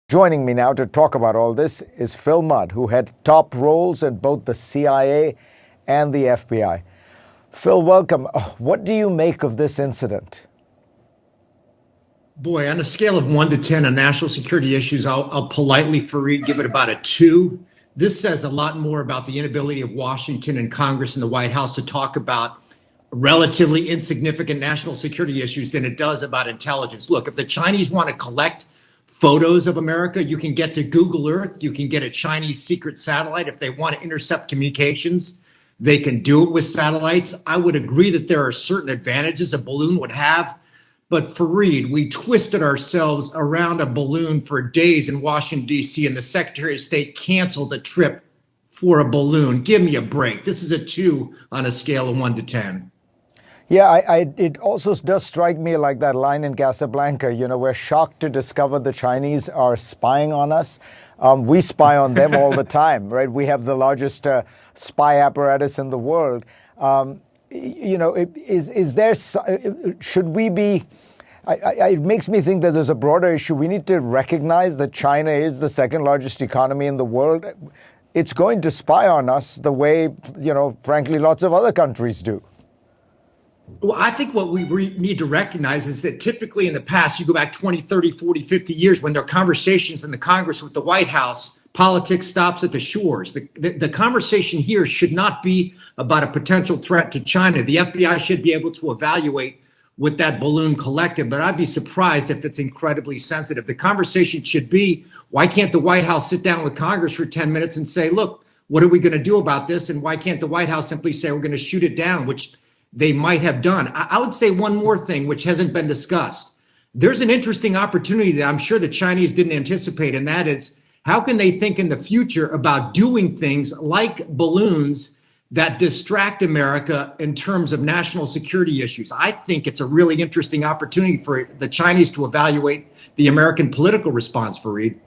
Joining me now to talk about all this is Phil Mudd, who had top roles in both the CIA and the FBI. Phil, welcome. What do you make of this incident? Boy, on a scale of 1 to 10 on national security issues, I'll politely, Fareed, give it about a 2. This says a lot more about the inability of Washington and Congress and the White House to talk about relatively insignificant national security issues than it does about intelligence. Look, if the Chinese want to collect photos of America, you can get to Google Earth, you can get a Chinese secret satellite. If they want to intercept communications, they can do it with satellites. I would agree that there are certain advantages a balloon would have. But Fareed, we twisted ourselves around a balloon for days in Washington, D.C., and the Secretary of State canceled a trip for a balloon. Give me a break. This is a 2 on a scale of 1 to 10. Yeah, it also does strike me like that line in Casablanca, we're shocked to discover the Chinese are spying on us. We spy on them all the time, right? We have the largest spy apparatus in the world. Should we be, it makes me think that there's a broader issue. We need to recognize that China is the second largest economy in the world. It's going to spy on us the way, frankly, lots of other countries do. Well, I think what we need to recognize is that typically in the past, you go back 20, 30, 40, 50 years, when there are conversations in the Congress with the White House, politics stops at the shores. The conversation here should not be about a potential threat to China. The FBI should be able to evaluate what that balloon collected, but I'd be surprised if it's incredibly sensitive. The conversation should be, why can't the White House sit down with Congress for 10 minutes and say, look, what are we going to do about this? And why can't the White House simply say we're going to shoot it down, which they might have done. I would say one more thing, which hasn't been discussed. There's an interesting opportunity that I'm sure the Chinese didn't anticipate, and that is, how can they think in the future about doing things like balloons that distract America in terms of national security issues? I think it's a really interesting opportunity for the Chinese to evaluate the American political response, Fareed.